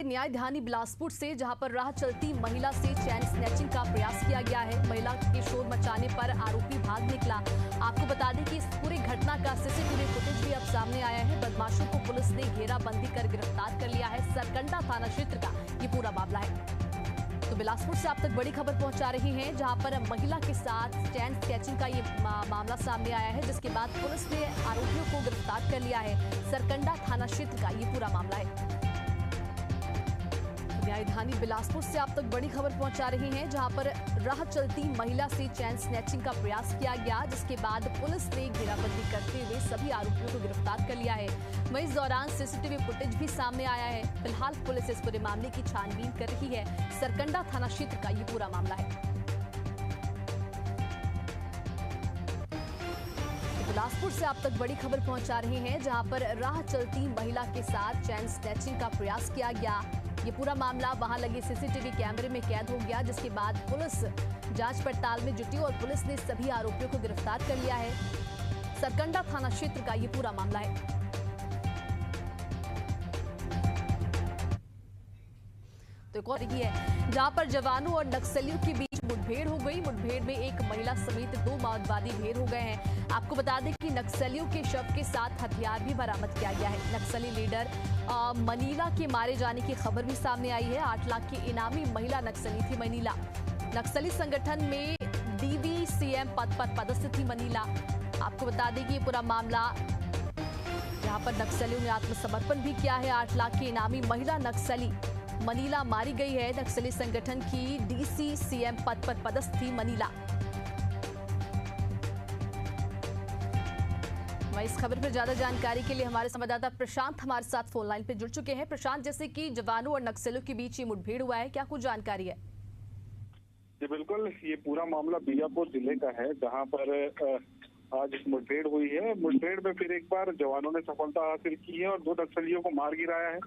न्याय ध्यानी बिलासपुर से, जहां पर राह चलती महिला से चैन स्नैचिंग का प्रयास किया गया है। महिला के शोर मचाने पर आरोपी भाग निकला। आपको बता दें कि इस पूरी घटना का सीसीटीवी फुटेज भी अब सामने आया है। बदमाशों को पुलिस ने घेराबंदी कर गिरफ्तार कर लिया है। सरकंडा थाना क्षेत्र का ये पूरा मामला है। तो बिलासपुर से आप तक बड़ी खबर पहुंचा रही हैं, जहां पर महिला के साथ चैन स्नैचिंग का ये मामला सामने आया है, जिसके बाद पुलिस ने आरोपियों को गिरफ्तार कर लिया है। सरकंडा थाना क्षेत्र का ये पूरा मामला है। न्यायधानी बिलासपुर से आप तक बड़ी खबर पहुंचा रही हैं, जहां पर राह चलती महिला से चैन स्नैचिंग का प्रयास किया गया, जिसके बाद पुलिस ने घेराबंदी करते हुए सभी आरोपियों को गिरफ्तार कर लिया है। वहीं इस दौरान सीसीटीवी फुटेज भी सामने आया है। फिलहाल पुलिस इस पूरे मामले की छानबीन कर रही है। सरकंडा थाना क्षेत्र का ये पूरा मामला है। बिलासपुर से आप तक बड़ी खबर पहुंचा रहे हैं, जहां पर राह चलती महिला के साथ चैन स्नैचिंग का प्रयास किया गया। ये पूरा मामला वहां लगे सीसीटीवी कैमरे में कैद हो गया, जिसके बाद पुलिस जांच पड़ताल में जुटी और पुलिस ने सभी आरोपियों को गिरफ्तार कर लिया है। सरकंडा थाना क्षेत्र का ये पूरा मामला है। तो एक और है, जहां पर जवानों और नक्सलियों के बीच मुठभेड़ हो गई। मुठभेड़ में एक महिला समेत 2 माओवादी ढेर हो गए हैं। आपको बता दें कि नक्सलियों के शव के साथ हथियार भी बरामद किया गया है। नक्सली लीडर मनीला के मारे जाने की खबर भी सामने आई है। 8 लाख की इनामी महिला नक्सली थी मनीला। नक्सली संगठन में DVCM पद पर पदस्थ थी मनीला। आपको बता दें कि ये पूरा मामला, जहां पर नक्सलियों ने आत्मसमर्पण भी किया है। 8 लाख की इनामी महिला नक्सली मनीला मारी गई है। नक्सली संगठन की DCCM पद पर पदस्थ थी मनीला। इस खबर पर ज्यादा जानकारी के लिए हमारे संवाददाता प्रशांत हमारे साथ फोन लाइन पे जुड़ चुके हैं। प्रशांत, जैसे कि जवानों और नक्सलियों के बीच ये मुठभेड़ हुआ है, क्या कुछ जानकारी है? जी बिल्कुल, ये पूरा मामला बीजापुर जिले का है, जहां पर आज मुठभेड़ हुई है। मुठभेड़ में फिर एक बार जवानों ने सफलता हासिल की है और 2 नक्सलियों को मार गिराया है,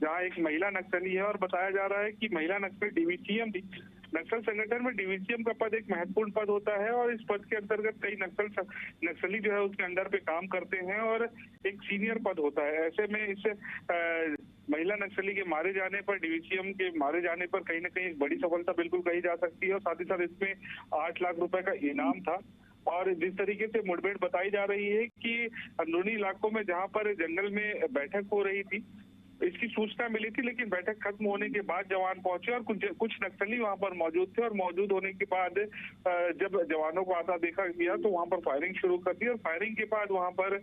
जहां एक महिला नक्सली है। और बताया जा रहा है कि महिला नक्सली DVCM थी। नक्सल संगठन में DVCM का पद एक महत्वपूर्ण पद होता है और इस पद के अंतर्गत कई नक्सली जो है उसके अंडर पे काम करते हैं और एक सीनियर पद होता है। ऐसे में इस महिला नक्सली के मारे जाने पर, DVCM के मारे जाने पर कहीं ना कहीं एक बड़ी सफलता बिल्कुल कही जा सकती है। और साथ ही साथ इसमें 8 लाख रुपए का इनाम था। और जिस तरीके से मुठभेड़ बताई जा रही है कि अंदरूनी इलाकों में जहां पर जंगल में बैठक हो रही थी, इसकी सूचना मिली थी, लेकिन बैठक खत्म होने के बाद जवान पहुंचे और कुछ नक्सली वहां पर मौजूद थे। और मौजूद होने के बाद जब जवानों को आता देखा गया तो वहां पर फायरिंग शुरू कर दी। और फायरिंग के बाद वहां पर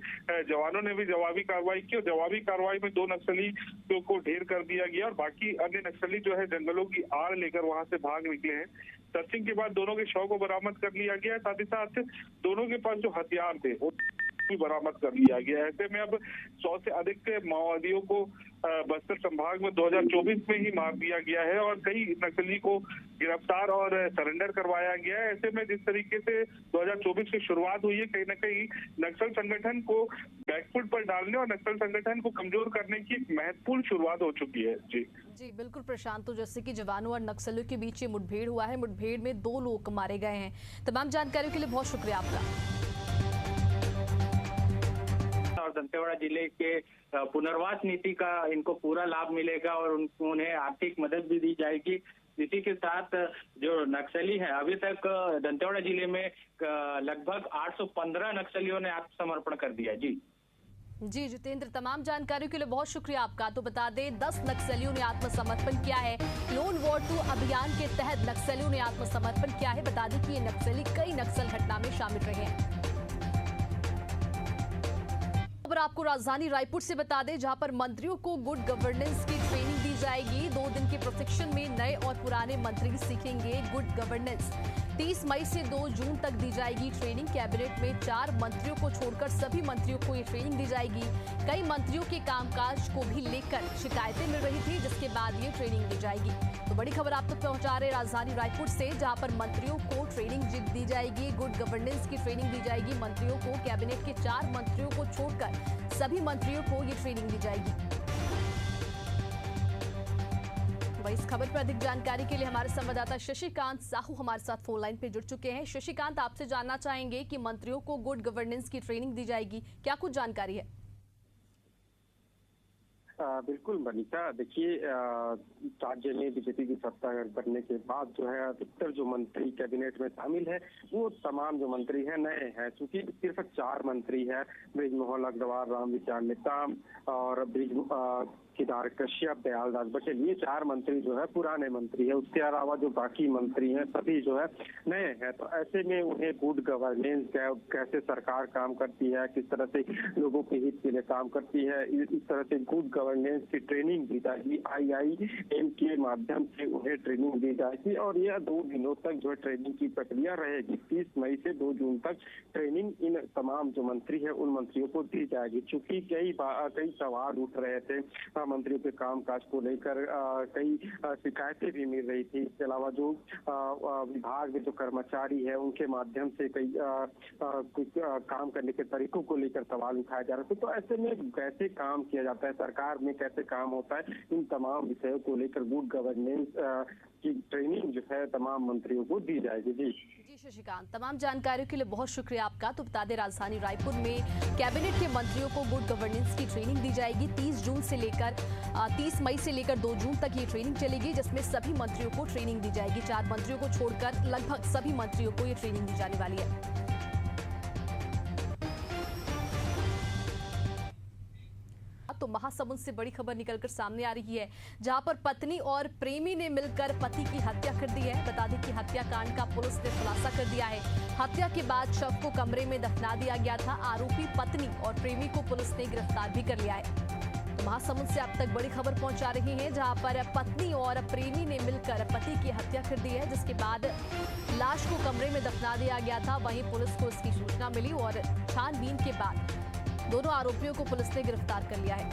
जवानों ने भी जवाबी कार्रवाई की और जवाबी कार्रवाई में 2 नक्सली को ढेर कर दिया गया और बाकी अन्य नक्सली जो है जंगलों की आड़ लेकर वहां से भाग निकले हैं। सर्चिंग के बाद दोनों के शव को बरामद कर लिया गया। साथ ही साथ दोनों के पास जो हथियार थे वो भी बरामद कर लिया गया। ऐसे में अब 100 से अधिक माओवादियों को बस्तर संभाग में 2024 में ही मार दिया गया है और कई नक्सली को गिरफ्तार और सरेंडर करवाया गया है। ऐसे में जिस तरीके से 2024 की शुरुआत हुई है, कहीं न कहीं नक्सल संगठन को बैकफुट पर डालने और नक्सल संगठन को कमजोर करने की एक महत्वपूर्ण शुरुआत हो चुकी है। जी बिल्कुल प्रशांत, तो जैसे कि जवानों और नक्सलियों के बीच ये मुठभेड़ हुआ है, मुठभेड़ में 2 लोग मारे गए हैं। तमाम जानकारियों के लिए बहुत शुक्रिया आपका। और दंतेवाड़ा जिले के पुनर्वास नीति का इनको पूरा लाभ मिलेगा और उन्हें आर्थिक मदद भी दी जाएगी। इसी के साथ जो नक्सली हैं, अभी तक दंतेवाड़ा जिले में लगभग 815 नक्सलियों ने आत्मसमर्पण कर दिया। जी जितेंद्र, तमाम जानकारियों के लिए बहुत शुक्रिया आपका। तो बता दें 10 नक्सलियों ने आत्मसमर्पण किया है। लोन वॉर 2 अभियान के तहत नक्सलियों ने आत्मसमर्पण किया है। बता दें कि ये नक्सली कई नक्सल घटना में शामिल रहे हैं। खबर आपको राजधानी रायपुर से बता दें, जहां पर मंत्रियों को गुड गवर्नेंस की ट्रेनिंग दी जाएगी। 2 दिन के प्रशिक्षण में नए और पुराने मंत्री सीखेंगे गुड गवर्नेंस। 30 मई से 2 जून तक दी जाएगी ट्रेनिंग। कैबिनेट में 4 मंत्रियों को छोड़कर सभी मंत्रियों को ये ट्रेनिंग दी जाएगी। कई मंत्रियों के कामकाज को भी लेकर शिकायतें मिल रही थी, जिसके बाद ये ट्रेनिंग दी जाएगी। तो बड़ी खबर आप तक पहुंचा रहे राजधानी रायपुर से, जहां पर मंत्रियों को ट्रेनिंग दी जाएगी, गुड गवर्नेंस की ट्रेनिंग दी जाएगी। मंत्रियों को, कैबिनेट के 4 मंत्रियों को छोड़कर सभी मंत्रियों को ये ट्रेनिंग दी जाएगी। इस खबर पर अधिक जानकारी के लिए हमारे संवाददाता शशिकांत साहू हमारे साथ फोन लाइन पे जुड़ चुके हैं। शशिकांत, आपसे जानना चाहेंगे कि मंत्रियों को गुड गवर्नेंस की ट्रेनिंग दी जाएगी, क्या कुछ जानकारी है? बिल्कुल मनीषा, देखिए राज्य में बीजेपी की सत्ता बनने के बाद जो है अधिकतर जो मंत्री कैबिनेट में शामिल है वो तमाम जो मंत्री हैं नए हैं। चूंकि सिर्फ 4 मंत्री हैं, बृजमोहन अग्रवाल, रामविचार नेताम और केदार कश्यप, दयालदास बटेल, ये 4 मंत्री जो है पुराने मंत्री है। उसके अलावा जो बाकी मंत्री हैं सभी जो है नए हैं। तो ऐसे में उन्हें गुड गवर्नेंस, कैसे सरकार काम करती है, किस तरह से लोगों के हित के लिए काम करती है, इस तरह से गुड गवर्नेंस की ट्रेनिंग दी जाएगी। IIM के माध्यम से उन्हें ट्रेनिंग दी जाएगी और यह 2 दिनों तक जो है ट्रेनिंग की प्रक्रिया रहेगी। 30 मई से 2 जून तक ट्रेनिंग इन तमाम जो मंत्री है उन मंत्रियों को दी जाएगी। चूंकि कई सवाल उठ रहे थे मंत्रियों के कामकाज को लेकर, कई शिकायतें भी मिल रही थी। इसके अलावा जो विभाग में जो कर्मचारी है उनके माध्यम से कई कुछ काम करने के तरीकों को लेकर सवाल उठाए जा रहे थे। तो ऐसे में कैसे काम किया जाता है, सरकार में कैसे काम होता है, इन तमाम विषयों को लेकर गुड गवर्नेंस की ट्रेनिंग जो है तमाम मंत्रियों को दी जाएगी। जी शशिकांत, तमाम जानकारियों के लिए बहुत शुक्रिया आपका। तो बता दें, राजधानी रायपुर में कैबिनेट के मंत्रियों को गुड गवर्नेंस की ट्रेनिंग दी जाएगी। 30 मई से लेकर 2 जून तक ये ट्रेनिंग चलेगी, जिसमें सभी मंत्रियों को ट्रेनिंग दी जाएगी। 4 मंत्रियों को छोड़कर लगभग सभी मंत्रियों को ये ट्रेनिंग दी जाने वाली है। तो महासमुंद से बड़ी खबर निकलकर सामने आ रही है, जहां पर पत्नी और प्रेमी ने मिलकर पति की हत्या कर दी है। बता दें कि हत्याकांड का पुलिस ने खुलासा कर दिया है। हत्या के बाद शव को कमरे में दफना दिया गया था। आरोपी पत्नी और प्रेमी को पुलिस ने गिरफ्तार भी कर लिया है। तो महासमुंद से अब तक बड़ी खबर पहुंचा रही है, जहां पर पत्नी और प्रेमी ने मिलकर पति की हत्या कर दी है, जिसके बाद लाश को कमरे में दफना दिया गया था। वहीं पुलिस को इसकी सूचना मिली और छानबीन के बाद दोनों आरोपियों को पुलिस ने गिरफ्तार कर लिया है।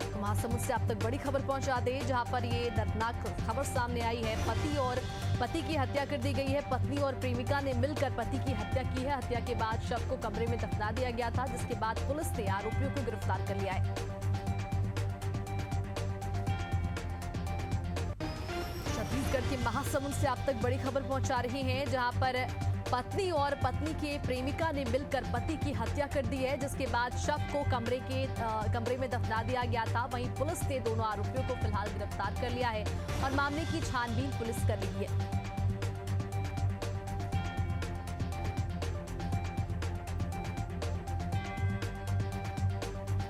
तो महासमुंद से अब तक बड़ी खबर पहुंचा दे, जहां पर ये दर्दनाक खबर सामने आई है। पति की हत्या कर दी गई है। पत्नी और प्रेमिका ने मिलकर पति की हत्या की है। हत्या के बाद शव को कमरे में दफना दिया गया था, जिसके बाद पुलिस ने आरोपियों को गिरफ्तार कर लिया है। छत्तीसगढ़ के महासमुंद से अब तक बड़ी खबर पहुंचा रही है, जहां पर पत्नी और पत्नी के प्रेमिका ने मिलकर पति की हत्या कर दी है, जिसके बाद शव को कमरे में दफना दिया गया था। वहीं पुलिस ने दोनों आरोपियों को फिलहाल गिरफ्तार कर लिया है और मामले की छानबीन पुलिस कर रही है।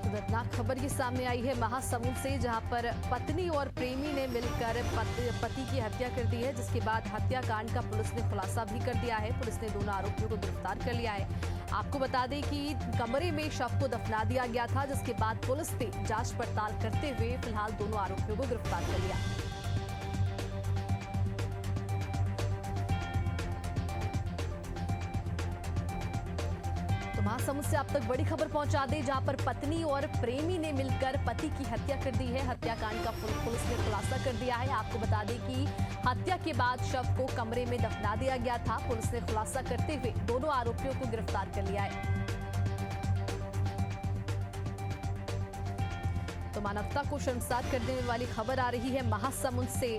दर्दनाक खबर ये सामने आई है महासमुंद से, जहां पर पत्नी और प्रेमी ने मिलकर पति की हत्या कर दी है, जिसके बाद हत्याकांड का पुलिस ने खुलासा भी कर दिया है। पुलिस ने दोनों आरोपियों को गिरफ्तार कर लिया है। आपको बता दें कि कमरे में शव को दफना दिया गया था, जिसके बाद पुलिस ने जांच पड़ताल करते हुए फिलहाल दोनों आरोपियों को गिरफ्तार कर लिया। महासमुंद से अब तक बड़ी खबर पहुंचा दे, जहां पर पत्नी और प्रेमी ने मिलकर पति की हत्या कर दी है। हत्याकांड का पुलिस ने खुलासा कर दिया है। आपको बता दें कि हत्या के बाद शव को कमरे में दफना दिया गया था। पुलिस ने खुलासा करते हुए दोनों आरोपियों को गिरफ्तार कर लिया है। तो मानवता को शर्मसार कर देने वाली खबर आ रही है महासमुंद से।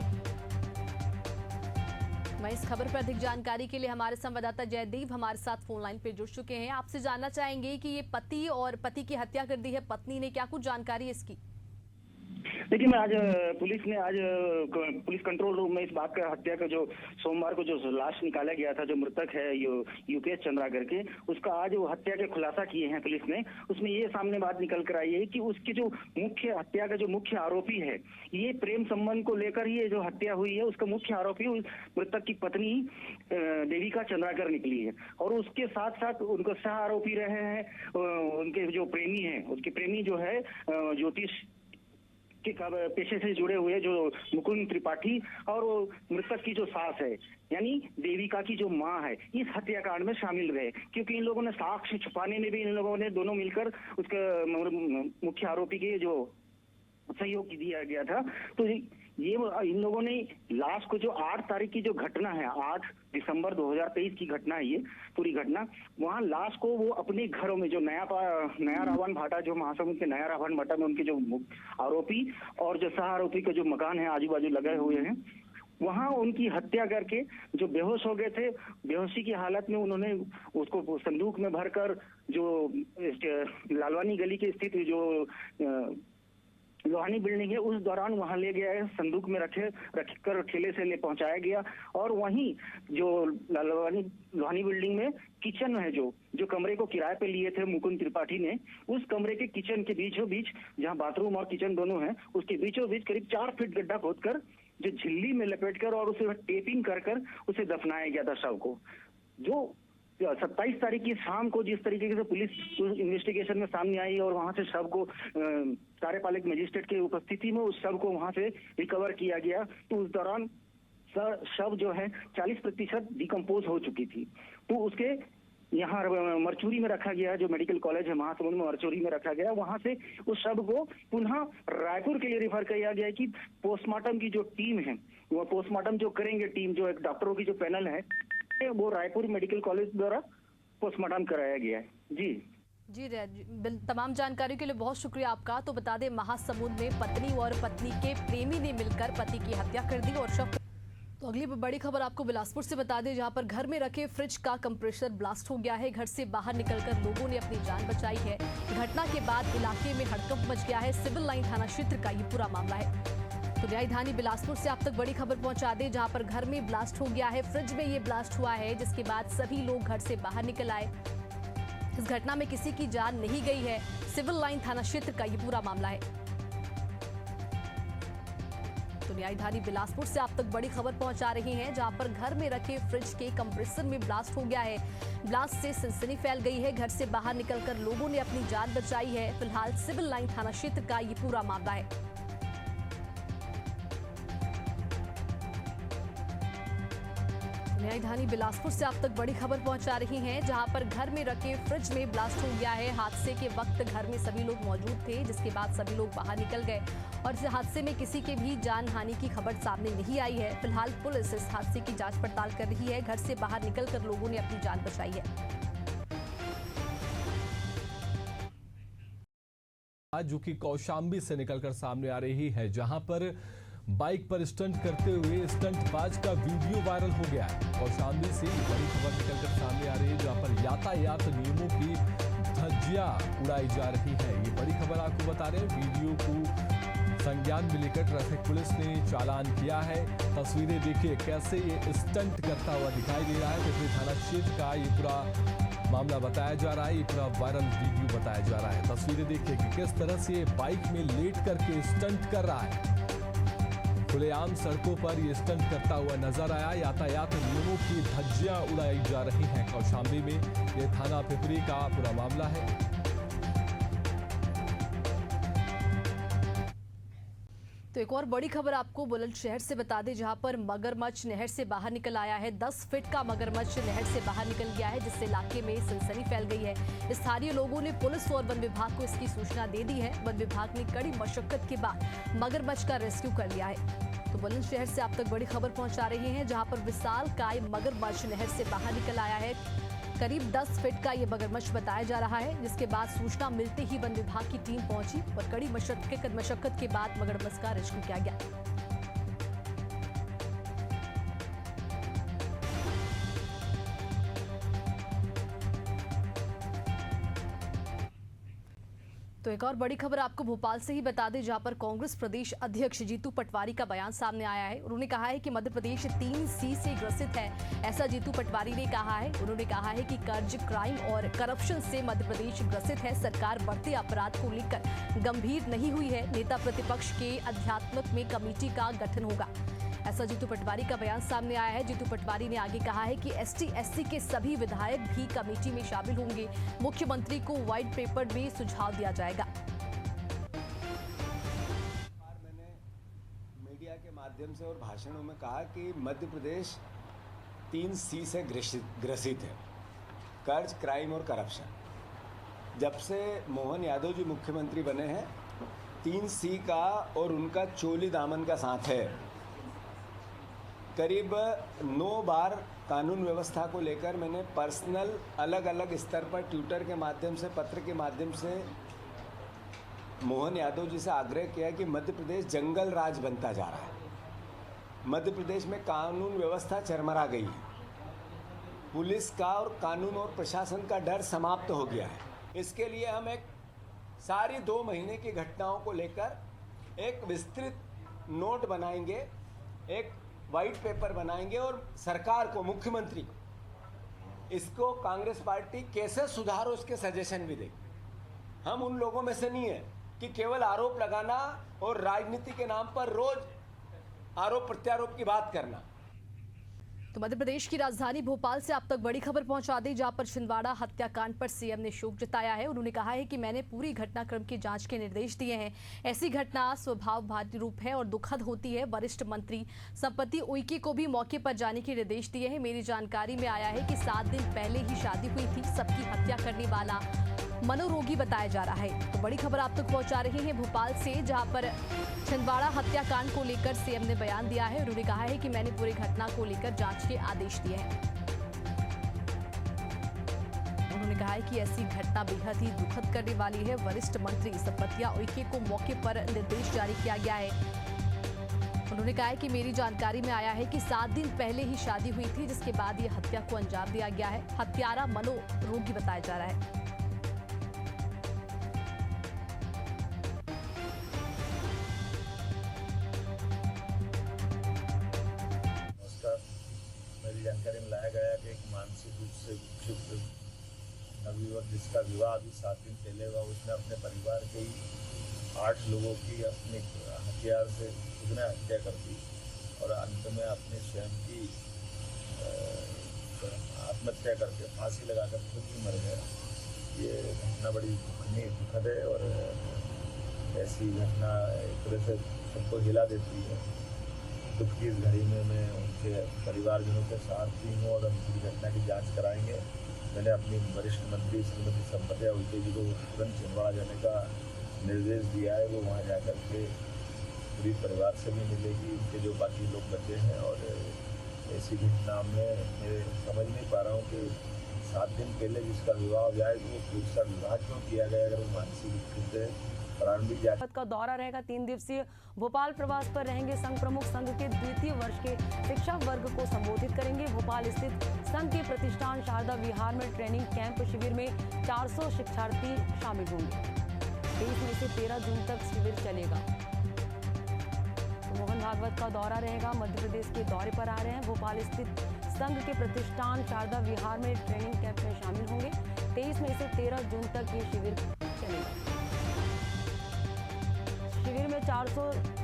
मैं इस खबर पर अधिक जानकारी के लिए हमारे संवाददाता जयदेव हमारे साथ फोन लाइन पे जुड़ चुके हैं। आपसे जानना चाहेंगे कि ये पति और पति की हत्या कर दी है पत्नी ने, क्या कुछ जानकारी है इसकी? देखिए, मैं आज पुलिस कंट्रोल रूम में इस बात का हत्या का जो सोमवार को जो लाश निकाला गया था, जो मृतक है यूकेश चंद्रा करके, उसका आज वो हत्या के खुलासा किए हैं पुलिस ने। उसमें ये सामने बात निकल कर आई है कि उसकी जो मुख्य हत्या का जो मुख्य आरोपी है, ये प्रेम संबंध को लेकर ही ये जो हत्या हुई है, उसका मुख्य आरोपी मृतक की पत्नी देविका चंद्राकर निकली है। और उसके साथ साथ उनको सह आरोपी रहे हैं उनके जो प्रेमी है, उसके प्रेमी जो है ज्योतिष के पेशे से जुड़े हुए जो मुकुंद त्रिपाठी, और वो मृतक की जो सास है यानी देविका की जो मां है, इस हत्याकांड में शामिल रहे। क्योंकि इन लोगों ने साक्ष्य छुपाने में भी इन लोगों ने दोनों मिलकर उसका मुख्य आरोपी के जो सहयोग दिया गया था। तो ये इन लोगों ने लाश को जो 8 तारीख की जो घटना है, 8 दिसंबर 2023 की घटना है ये पूरी घटना, वहां लाश को वो अपने घरों में जो नया रावण भाटा, जो महासमुंद के नया रावण भाटा में उनके जो आरोपी और जो सह आरोपी का जो मकान है आजू बाजू लगे हुए हैं, वहां उनकी हत्या करके जो बेहोश हो गए थे, बेहोशी की हालत में उन्होंने उसको संदूक में भरकर जो लालवानी गली के स्थित जो लोहानी बिल्डिंग है, उस दौरान वहां ले गया है, संदूक में रखकर ठेले से ले पहुंचाया गया। और वहीं जो लोहानी बिल्डिंग में किचन है, जो कमरे को किराए पे लिए थे मुकुंद त्रिपाठी ने, उस कमरे के किचन के बीचों बीच, जहां बाथरूम और किचन दोनों हैं, उसके बीचों बीच करीब 4 फीट गड्ढा खोदकर जो झिल्ली में लपेटकर और उसे टेपिंग कर उसे दफनाया गया था शव को। जो 27 तारीख की शाम को जिस तरीके से पुलिस इन्वेस्टिगेशन में सामने आई और वहां से शव को कार्यपालक मजिस्ट्रेट के उपस्थिति में उस शव को वहां से रिकवर किया गया, तो उस दौरान शव जो है 40% डिकम्पोज हो चुकी थी। तो उसके यहाँ मरचूरी में रखा गया, जो मेडिकल कॉलेज है महासमुंद में, मरचूरी में रखा गया। वहां से उस शव को पुनः रायपुर के लिए रिफर किया गया कि पोस्टमार्टम की जो टीम है, वो पोस्टमार्टम जो करेंगे टीम, जो एक डॉक्टरों की जो पैनल है, वो रायपुर मेडिकल कॉलेज द्वारा पोस्टमार्टम कराया गया है। जी तमाम जानकारी के लिए बहुत शुक्रिया आपका। तो बता दें, महासमुंद में पत्नी और पत्नी के प्रेमी ने मिलकर पति की हत्या कर दी और शव। तो अगली बड़ी खबर आपको बिलासपुर से बता दें, जहां पर घर में रखे फ्रिज का कंप्रेसर ब्लास्ट हो गया है। घर से बाहर निकलकर लोगों ने अपनी जान बचाई है। घटना के बाद इलाके में हड़कंप मच गया है। सिविल लाइन थाना क्षेत्र का ये पूरा मामला है। तो राजधानी बिलासपुर से आप तक बड़ी खबर पहुंचा दें, जहां पर घर में ब्लास्ट हो गया है, फ्रिज में ये ब्लास्ट हुआ है, जिसके बाद सभी लोग घर से बाहर निकल आए। इस घटना में किसी की जान नहीं गई है। सिविल लाइन थाना क्षेत्र का ये पूरा मामला है। तो राजधानी बिलासपुर से आप तक बड़ी खबर पहुंचा रही हैं, जहां पर घर में रखे फ्रिज के कंप्रेसर में ब्लास्ट हो गया है। ब्लास्ट से सनसनी फैल गई है। घर से बाहर निकलकर लोगों ने अपनी जान बचाई है। फिलहाल सिविल लाइन थाना क्षेत्र का ये पूरा मामला है। राजधानी बिलासपुर से आप तक बड़ी खबर पहुंचा रही हैं, जहां पर घर में रखे फ्रिज में ब्लास्ट हो गया है। हादसे के वक्त घर में सभी लोग मौजूद थे, जिसके बाद सभी लोग बाहर निकल गए और इस हादसे में किसी के भी जान हानि की खबर सामने नहीं आई है। फिलहाल पुलिस इस हादसे की जांच पड़ताल कर रही है। घर से बाहर निकलकर लोगों ने अपनी जान बचाई है। आज जो कि कौशाम्बी से निकलकर सामने आ रही है, जहां पर बाइक पर स्टंट करते हुए स्टंटबाज का वीडियो वायरल हो गया है। कौशाम्बी से बड़ी खबर निकलकर सामने आ रही है, जहां पर यातायात नियमों की धज्जियां उड़ाई जा रही है। ये बड़ी खबर आपको बता रहे हैं। वीडियो को संज्ञान में लेकर ट्रैफिक पुलिस ने चालान किया है। तस्वीरें देखिए कैसे ये स्टंट करता हुआ दिखाई दे रहा है। पिपरी थाना क्षेत्र का ये पूरा मामला बताया जा रहा है। ये पूरा वायरल वीडियो बताया जा रहा है। तस्वीरें देखिए कि किस तरह से बाइक में लेट करके स्टंट कर रहा है। खुलेआम सड़कों पर ये स्टंट करता हुआ नजर आया। यातायात नियमों की धज्जियां उड़ाई जा रही हैं कौशाम्बी में। ये थाना पिपरी का पूरा मामला है। तो एक और बड़ी खबर आपको बुलंदशहर से बता दें, जहां पर मगरमच्छ नहर से बाहर निकल आया है। 10 फीट का मगरमच्छ नहर से बाहर निकल गया है, जिससे इलाके में सनसनी फैल गई है। स्थानीय लोगों ने पुलिस और वन विभाग को इसकी सूचना दे दी है। वन विभाग ने कड़ी मशक्कत के बाद मगरमच्छ का रेस्क्यू कर लिया है। तो बुलंदशहर से आप तक बड़ी खबर पहुंचा रहे हैं, जहां पर विशालकाय मगरमच्छ नहर से बाहर निकल आया है। करीब 10 फीट का ये मगरमच्छ बताया जा रहा है, जिसके बाद सूचना मिलते ही वन विभाग की टीम पहुंची और कड़ी मशक्कत के बाद मगरमच्छ का रेस्क्यू किया गया। तो एक और बड़ी खबर आपको भोपाल से ही बता दें, जहां पर कांग्रेस प्रदेश अध्यक्ष जीतू पटवारी का बयान सामने आया है। उन्होंने कहा है कि मध्य प्रदेश 3C से ग्रसित है, ऐसा जीतू पटवारी ने कहा है। उन्होंने कहा है कि कर्ज, क्राइम और करप्शन से मध्य प्रदेश ग्रसित है। सरकार बढ़ते अपराध को लेकर गंभीर नहीं हुई है। नेता प्रतिपक्ष के अध्यात्मक में कमेटी का गठन होगा, ऐसा जीतू पटवारी का बयान सामने आया है। जीतू पटवारी ने आगे कहा है कि ST-SC के सभी विधायक भी कमेटी में शामिल होंगे। मुख्यमंत्री को व्हाइट पेपर में सुझाव दिया जाएगा। मैंने मीडिया के माध्यम से और भाषणों में कहा कि मध्य प्रदेश 3C से ग्रसित है, कर्ज, क्राइम और करप्शन। जब से मोहन यादव जी मुख्यमंत्री बने हैं, 3C का और उनका चोली दामन का साथ है। करीब 9 बार कानून व्यवस्था को लेकर मैंने पर्सनल अलग अलग स्तर पर ट्विटर के माध्यम से, पत्र के माध्यम से मोहन यादव जी से आग्रह किया कि मध्य प्रदेश जंगल राज बनता जा रहा है। मध्य प्रदेश में कानून व्यवस्था चरमरा गई है। पुलिस का और कानून और प्रशासन का डर समाप्त हो गया है। इसके लिए हम एक सारी 2 महीने की घटनाओं को लेकर एक विस्तृत नोट बनाएंगे, एक वाइट पेपर बनाएंगे और सरकार को, मुख्यमंत्री को इसको कांग्रेस पार्टी कैसे सुधारो उसके सजेशन भी देगी। हम उन लोगों में से नहीं है कि केवल आरोप लगाना और राजनीति के नाम पर रोज आरोप प्रत्यारोप की बात करना। तो मध्य प्रदेश की राजधानी भोपाल से आप तक बड़ी खबर पहुंचा दी, जहां पर छिंदवाड़ा हत्याकांड पर सीएम ने शोक जताया है। उन्होंने कहा है कि मैंने पूरी घटनाक्रम की जांच के निर्देश दिए हैं। ऐसी घटना स्वभाव भारतीय रूप है और दुखद होती है। वरिष्ठ मंत्री संपत्ति उइके को भी मौके पर जाने के निर्देश दिए हैं। मेरी जानकारी में आया है कि 7 दिन पहले ही शादी हुई थी। सबकी हत्या करने वाला मनोरोगी बताया जा रहा है। तो बड़ी खबर आप तक पहुंचा रहे हैं भोपाल से, जहां पर छिंदवाड़ा हत्याकांड को लेकर सीएम ने बयान दिया है। उन्होंने कहा है कि मैंने पूरी घटना को लेकर जांच के आदेश दिए हैं। उन्होंने कहा है कि ऐसी घटना बेहद ही दुखद करने वाली है। वरिष्ठ मंत्री संपत्ति उइके को मौके पर निर्देश जारी किया गया है। उन्होंने कहा है कि मेरी जानकारी में आया है कि 7 दिन पहले ही शादी हुई थी, जिसके बाद ये हत्या को अंजाम दिया गया है। हत्यारा मनोरोगी बताया जा रहा है। मेरी जानकारी में लाया गया कि एक मानसिक रूप से विक्षिप्त नवयुवक जिसका विवाह अभी 7 दिन पहले हुआ, उसने अपने परिवार के ही 8 लोगों की अपने हथियार से खुद ने हत्या कर दी और अंत में अपने स्वयं की आत्महत्या करके फांसी लगाकर खुद ही मर गया। ये घटना बड़ी दुखद है और ऐसी घटना एक तरह से सबको हिला देती है। दुख की इस घड़ी में मैं उनके परिवारजनों के साथ भी हूँ और हम पूरी घटना की जांच कराएंगे। मैंने अपनी वरिष्ठ मंत्री श्रीमती संपत्ति उइके जी को तुरंत छिंदवाड़ा जाने का निर्देश दिया है। वो वहाँ जाकर के पूरी परिवार से भी मिलेगी, उनके जो बाकी लोग बचे हैं। और ऐसी घटना में मैं समझ नहीं पा रहा हूँ कि 7 दिन पहले जिसका विवाह हो जाए तो वो दूसरा विवाह क्यों किया गया, अगर वो मानसिक विकृत है। प्रारंभिक जांच का दौरा रहेगा। 3 दिवसीय भोपाल प्रवास पर रहेंगे संघ प्रमुख। संघ के द्वितीय वर्ष के शिक्षक वर्ग को संबोधित करेंगे। भोपाल स्थित संघ के प्रतिष्ठान शारदा विहार में ट्रेनिंग कैंप शिविर में 400 शिक्षार्थी शामिल होंगे। 23 में से 13 जून तक शिविर चलेगा। तो मोहन भागवत का दौरा रहेगा। मध्य प्रदेश के दौरे पर आ रहे हैं। भोपाल स्थित संघ के प्रतिष्ठान शारदा विहार में ट्रेनिंग कैंप में शामिल होंगे। 23 में से 13 जून तक ये शिविर चलेगा। शिविर में 400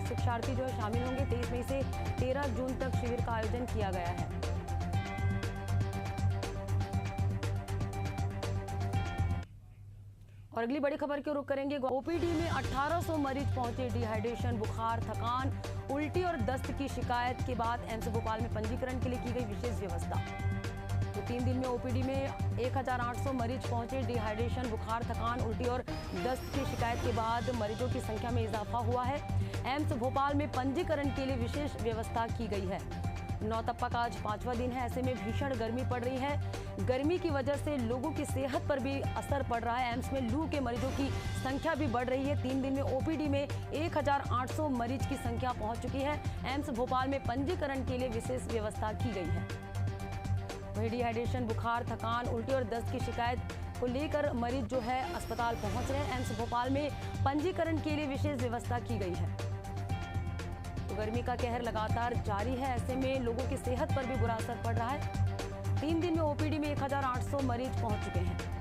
शिक्षार्थी जो है शामिल होंगे। 23 मई से 13 जून तक शिविर का आयोजन किया गया है। और अगली बड़ी खबर की रुख करेंगे। ओपीडी में 1800 मरीज पहुंचे। डिहाइड्रेशन, बुखार, थकान, उल्टी और दस्त की शिकायत के बाद एम्स भोपाल में पंजीकरण के लिए की गई विशेष व्यवस्था। तो 3 दिन में ओपीडी में 1800 मरीज पहुंचे। डिहाइड्रेशन, बुखार, थकान, उल्टी और दस्त की शिकायत के बाद मरीजों की संख्या में इजाफा हुआ है। एम्स भोपाल में पंजीकरण के लिए विशेष व्यवस्था की गई है। नौतप्पा का आज 5वां दिन है। ऐसे में भीषण गर्मी पड़ रही है। गर्मी की वजह से लोगों की सेहत पर भी असर पड़ रहा है। एम्स में लू के मरीजों की संख्या भी बढ़ रही है। 3 दिन में ओपीडी में 1800 मरीज की संख्या पहुंच चुकी है। एम्स भोपाल में पंजीकरण के लिए विशेष व्यवस्था की गई है। वही डिहाइड्रेशन, बुखार, थकान, उल्टी और दस्त की शिकायत को लेकर मरीज जो है अस्पताल पहुंच रहे हैं। एम्स भोपाल में पंजीकरण के लिए विशेष व्यवस्था की गई है। तो गर्मी का कहर लगातार जारी है। ऐसे में लोगों की सेहत पर भी बुरा असर पड़ रहा है। 3 दिन में ओपीडी में 1800 मरीज पहुंच चुके हैं।